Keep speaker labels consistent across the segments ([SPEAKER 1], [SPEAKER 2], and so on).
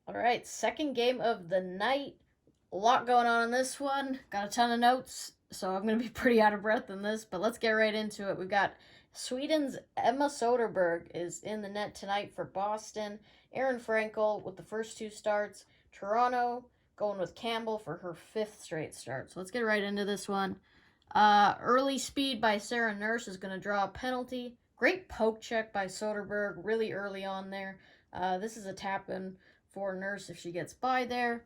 [SPEAKER 1] All right, second game of the night. A lot going on in this one. Got a ton of notes, so I'm going to be pretty out of breath in this, but let's get right into it. We got Sweden's Emma Soderberg is in the net tonight for Boston. Erin Frankel with the first two starts. Toronto going with Campbell for her fifth straight start. So let's get right into this one. Early speed by Sarah Nurse is going to draw a penalty. Great poke check by Soderberg really early on there. This is a tap in for Nurse if she gets by there.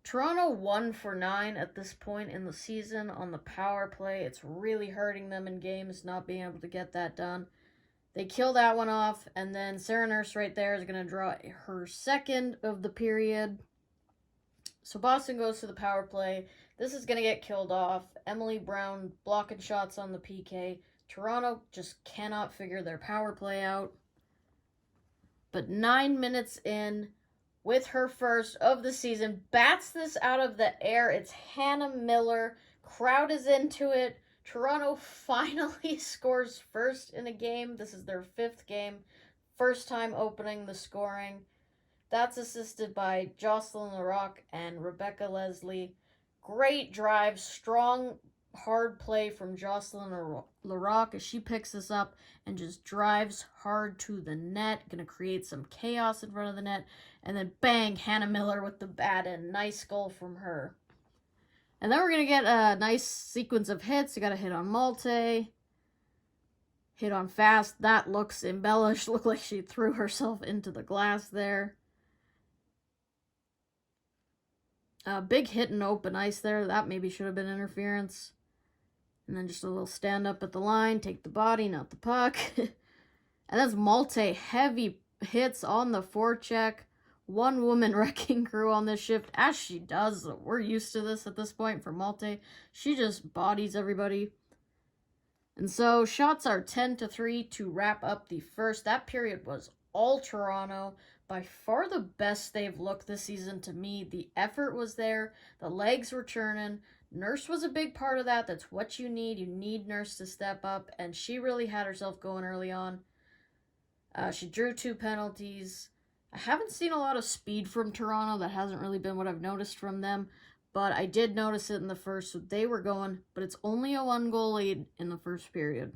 [SPEAKER 1] Toronto 1 for 9 at this point in the season on the power play. It's really hurting them in games not being able to get that done. They kill that one off, and then Sarah Nurse right there is going to draw her second of the period. So Boston goes to the power play. This is going to get killed off. Emily Brown blocking shots on the PK. Toronto just cannot figure their power play out. But 9 minutes in, with her first of the season, bats this out of the air. It's Hannah Miller. Crowd is into it. Toronto finally scores first in a game. This is their fifth game. First time opening the scoring. That's assisted by Jocelyn Larocque and Rebecca Leslie. Great drive, strong, hard play from Jocelyn Larocque as she picks this up and just drives hard to the net. Going to create some chaos in front of the net. And then bang, Hannah Miller with the bat in. Nice goal from her. And then we're going to get a nice sequence of hits. You got a hit on Malte. Hit on Fast. That looks embellished. Looked like she threw herself into the glass there. Big hit in open ice there. That maybe should have been interference. And then just a little stand up at the line. Take the body, not the puck. And that's Malte. Heavy hits on the forecheck. One woman wrecking crew on this shift, as she does. We're used to this at this point for Malte. She just bodies everybody. And so shots are 10-3 to wrap up the first. That period was all Toronto. By far the best they've looked this season to me. The effort was there. The legs were churning. Nurse was a big part of that. That's what you need. You need Nurse to step up. And she really had herself going early on. She drew 2 penalties. I haven't seen a lot of speed from Toronto. That hasn't really been what I've noticed from them. But I did notice it in the first. So they were going. But it's only a 1-goal lead in the first period.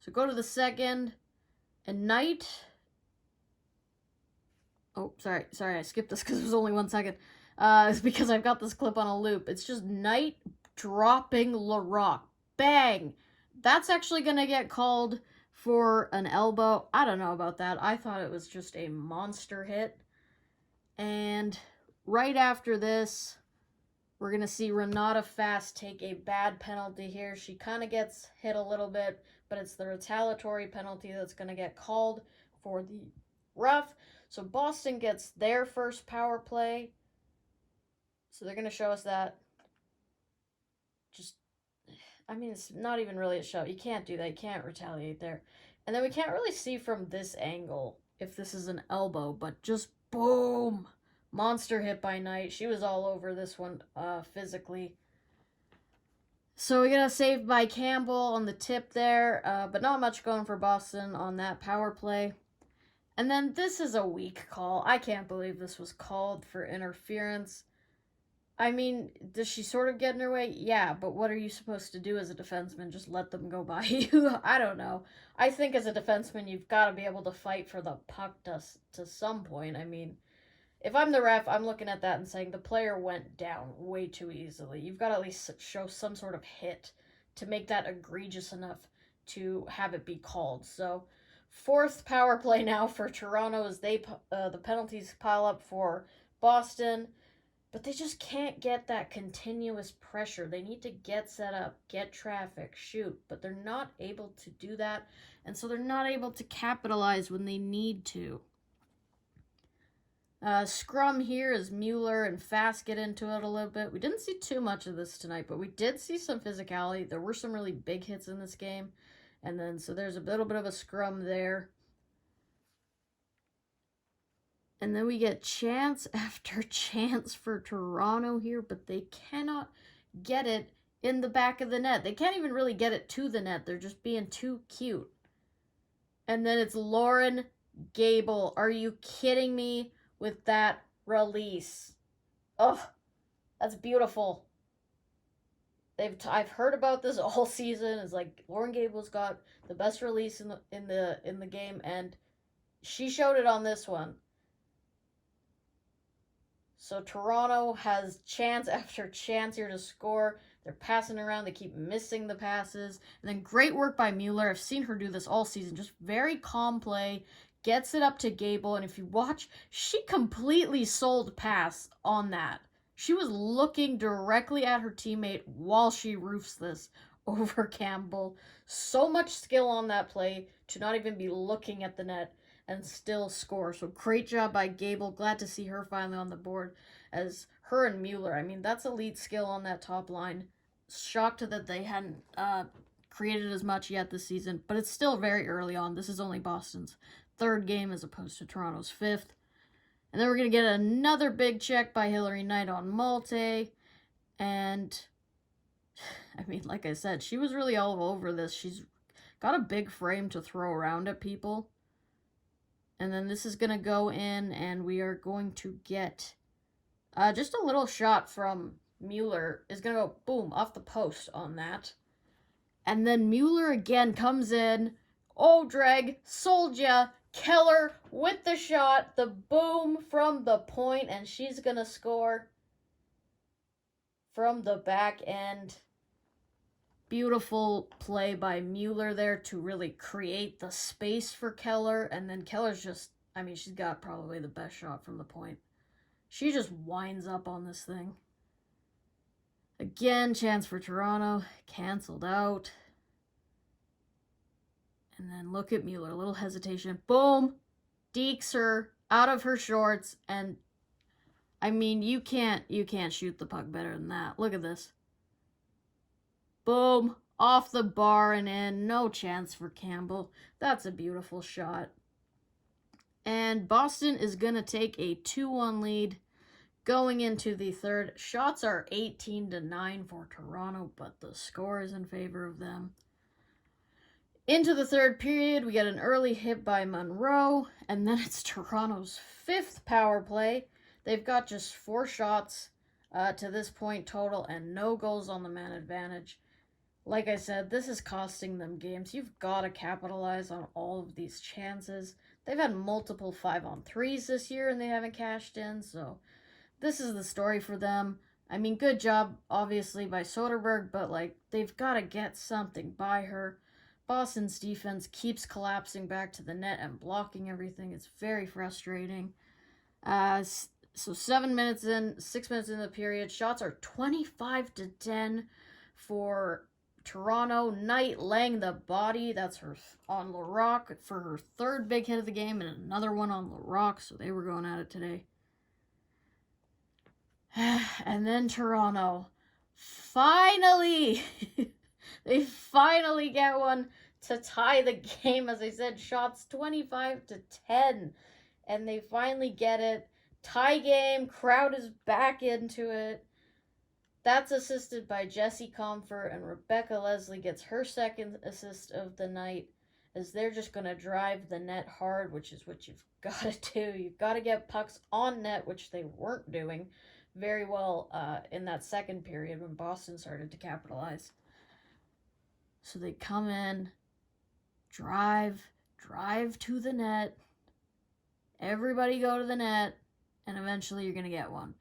[SPEAKER 1] So go to the second. And Knight... Oh, sorry, I skipped this because it was only 1 second. It's because I've got this clip on a loop. It's just Knight dropping Larocque. Bang! That's actually going to get called for an elbow. I don't know about that. I thought it was just a monster hit. And right after this, we're going to see Renata Fast take a bad penalty here. She kind of gets hit a little bit, but it's the retaliatory penalty that's going to get called for the rough. So Boston gets their first power play. So they're going to show us that. It's not even really a show. You can't do that. You can't retaliate there. And then we can't really see from this angle if this is an elbow, but just boom. Monster hit by Knight. She was all over this one physically. So we get a save by Campbell on the tip there, but not much going for Boston on that power play. And then this is a weak call. I can't believe this was called for interference. I mean, does she sort of get in her way? Yeah, but what are you supposed to do as a defenseman? Just let them go by you? I don't know. I think as a defenseman, you've got to be able to fight for the puck to some point. I mean, if I'm the ref, I'm looking at that and saying the player went down way too easily. You've got to at least show some sort of hit to make that egregious enough to have it be called. So... fourth power play now for Toronto as the penalties pile up for Boston, but they just can't get that continuous pressure. They need to get set up, get traffic, shoot, but they're not able to do that, and so they're not able to capitalize when they need to. Scrum here as Mueller and Fast get into it a little bit. We didn't see too much of this tonight, but we did see some physicality. There were some really big hits in this game. And then, so there's a little bit of a scrum there. And then we get chance after chance for Toronto here, but they cannot get it in the back of the net. They can't even really get it to the net. They're just being too cute. And then it's Lauren Gable, are you kidding me with that release? Oh, that's beautiful. I've heard about this all season. It's like Lauren Gable's got the best release in the game, and she showed it on this one. So Toronto has chance after chance here to score. They're passing around. They keep missing the passes. And then great work by Mueller. I've seen her do this all season. Just very calm play. Gets it up to Gable. And if you watch, she completely sold pass on that. She was looking directly at her teammate while she roofs this over Campbell. So much skill on that play to not even be looking at the net and still score. So great job by Gable. Glad to see her finally on the board as her and Mueller. I mean, that's elite skill on that top line. Shocked that they hadn't created as much yet this season, but it's still very early on. This is only Boston's third game as opposed to Toronto's fifth. And then we're going to get another big check by Hillary Knight on Malte. And, I mean, like I said, she was really all over this. She's got a big frame to throw around at people. And then this is going to go in, and we are going to get just a little shot from Mueller. Is going to go, boom, off the post on that. And then Mueller again comes in. Oh, Dreg, sold ya. Keller with the shot. The boom from the point, and she's going to score from the back end. Beautiful play by Mueller there to really create the space for Keller. And then Keller's just, I mean, she's got probably the best shot from the point. She just winds up on this thing. Again, chance for Toronto. Canceled out. And then look at Mueller. A little hesitation. Boom. Dekes her out of her shorts. And, I mean, you can't shoot the puck better than that. Look at this. Boom, off the bar and in. No chance for Campbell. That's a beautiful shot. And Boston is going to take a 2-1 lead going into the third. Shots are 18-9 for Toronto, but the score is in favor of them. Into the third period, we get an early hit by Monroe, and then it's Toronto's fifth power play. They've got just 4 shots to this point total and no goals on the man advantage. Like I said, this is costing them games. You've got to capitalize on all of these chances. They've had multiple 5-on-3s this year and they haven't cashed in, so this is the story for them. I mean, good job, obviously, by Soderberg, but, like, they've got to get something by her. Boston's defense keeps collapsing back to the net and blocking everything. It's very frustrating. So 6 minutes in the period, shots are 25-10 for Toronto. Knight laying the body. That's her on Larocque for her third big hit of the game, and another one on Larocque, so they were going at it today. And then Toronto. Finally! They finally get one to tie the game. As I said, shots 25-10. And they finally get it. Tie game. Crowd is back into it. That's assisted by Jessie Comfort, and Rebecca Leslie gets her second assist of the night, as they're just going to drive the net hard, which is what you've got to do. You've got to get pucks on net, which they weren't doing very well in that second period when Boston started to capitalize. So they come in, drive to the net, everybody go to the net, and eventually you're going to get one.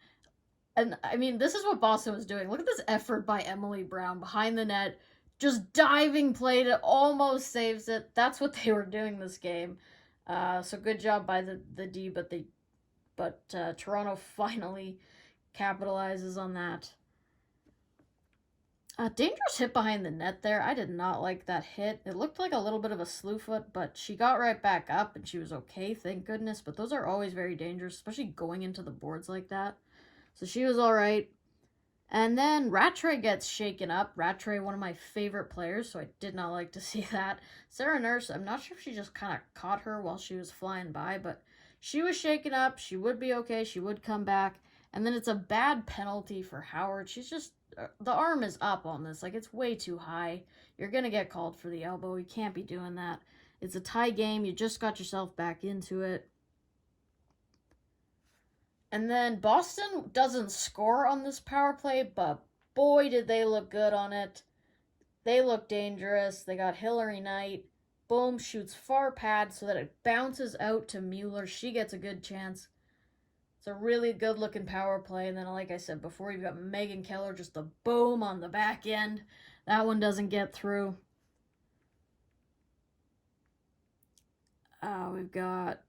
[SPEAKER 1] And, I mean, this is what Boston was doing. Look at this effort by Emily Brown behind the net. Just diving play that almost saves it. That's what they were doing this game. So good job by the D, but Toronto finally capitalizes on that. Dangerous hit behind the net there. I did not like that hit. It looked like a little bit of a slew foot, but she got right back up and she was okay, thank goodness. But those are always very dangerous, especially going into the boards like that. So she was all right. And then Rattray gets shaken up. Rattray, one of my favorite players, so I did not like to see that. Sarah Nurse, I'm not sure if she just kind of caught her while she was flying by, but she was shaken up. She would be okay. She would come back. And then it's a bad penalty for Howard. She's just, the arm is up on this. Like, it's way too high. You're going to get called for the elbow. You can't be doing that. It's a tie game. You just got yourself back into it. And then Boston doesn't score on this power play, but boy, did they look good on it. They look dangerous. They got Hillary Knight. Boom, shoots far pad so that it bounces out to Mueller. She gets a good chance. It's a really good looking power play. And then, like I said before, you've got Megan Keller, just a boom on the back end. That one doesn't get through. We've got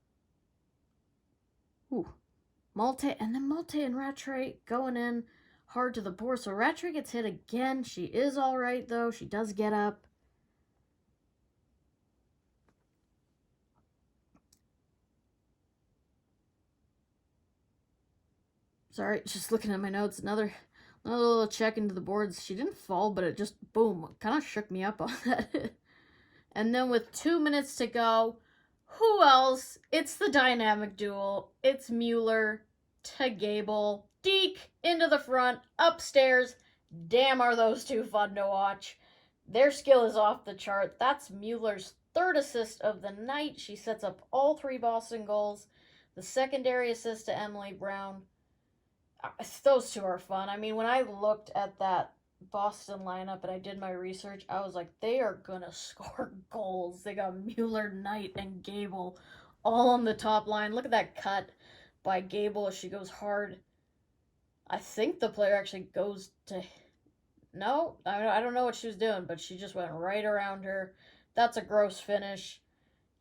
[SPEAKER 1] Malte, and then Malte and Rattray going in hard to the board. So Rattray gets hit again. She is all right, though. She does get up. Sorry, just looking at my notes. Another little check into the boards. She didn't fall, but it just, boom, kind of shook me up on that. And then with 2 minutes to go, who else? It's the dynamic duel. It's Mueller to Gable. Deke into the front, upstairs. Damn, are those two fun to watch. Their skill is off the chart. That's Mueller's third assist of the night. She sets up all 3 Boston goals. The secondary assist to Emily Brown. Those two are fun. I mean, when I looked at that Boston lineup and I did my research, I was like, they are gonna score goals. They got Mueller, Knight, and Gable all on the top line. Look at that cut by Gable as she goes hard. I think the player actually goes to... No, I don't know what she was doing, but she just went right around her. That's a gross finish.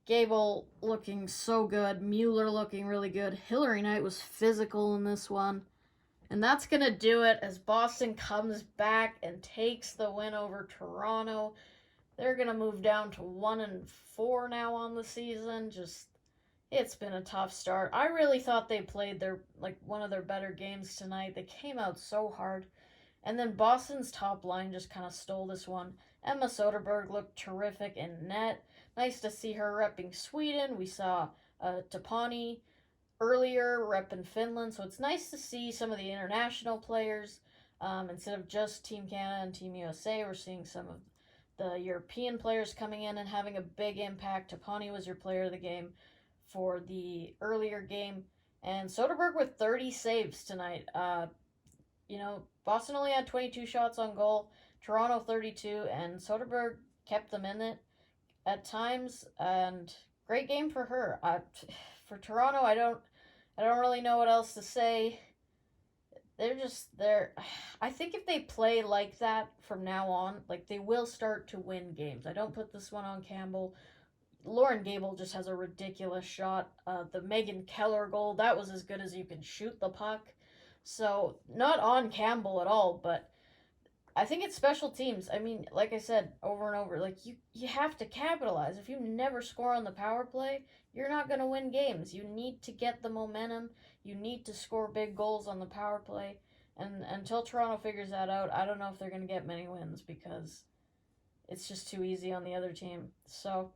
[SPEAKER 1] Gable looking so good. Mueller looking really good. Hillary Knight was physical in this one. And that's going to do it as Boston comes back and takes the win over Toronto. They're going to move down to 1-4 now on the season. It's been a tough start. I really thought they played one of their better games tonight. They came out so hard. And then Boston's top line just kind of stole this one. Emma Soderberg looked terrific in net. Nice to see her repping Sweden. We saw Tapani earlier repping Finland, so it's nice to see some of the international players. Instead of just Team Canada and Team USA, we're seeing some of the European players coming in and having a big impact. Tapani was your player of the game for the earlier game, and Soderberg with 30 saves tonight. Boston only had 22 shots on goal, Toronto 32, and Soderberg kept them in it at times, and great game for her. For Toronto, I don't really know what else to say. I think if they play like that from now on, they will start to win games. I don't put this one on Campbell. Lauren Gable just has a ridiculous shot. The Megan Keller goal, that was as good as you can shoot the puck. So, not on Campbell at all, but I think it's special teams. I mean, like I said over and over, you have to capitalize. If you never score on the power play, you're not going to win games. You need to get the momentum. You need to score big goals on the power play. And until Toronto figures that out, I don't know if they're going to get many wins because it's just too easy on the other team. So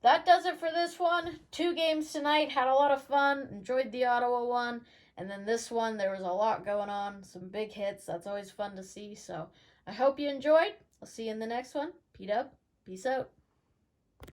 [SPEAKER 1] that does it for this one. 2 games tonight. Had a lot of fun. Enjoyed the Ottawa one. And then this one, there was a lot going on. Some big hits. That's always fun to see. So I hope you enjoyed. I'll see you in the next one. P-Dub. Peace out.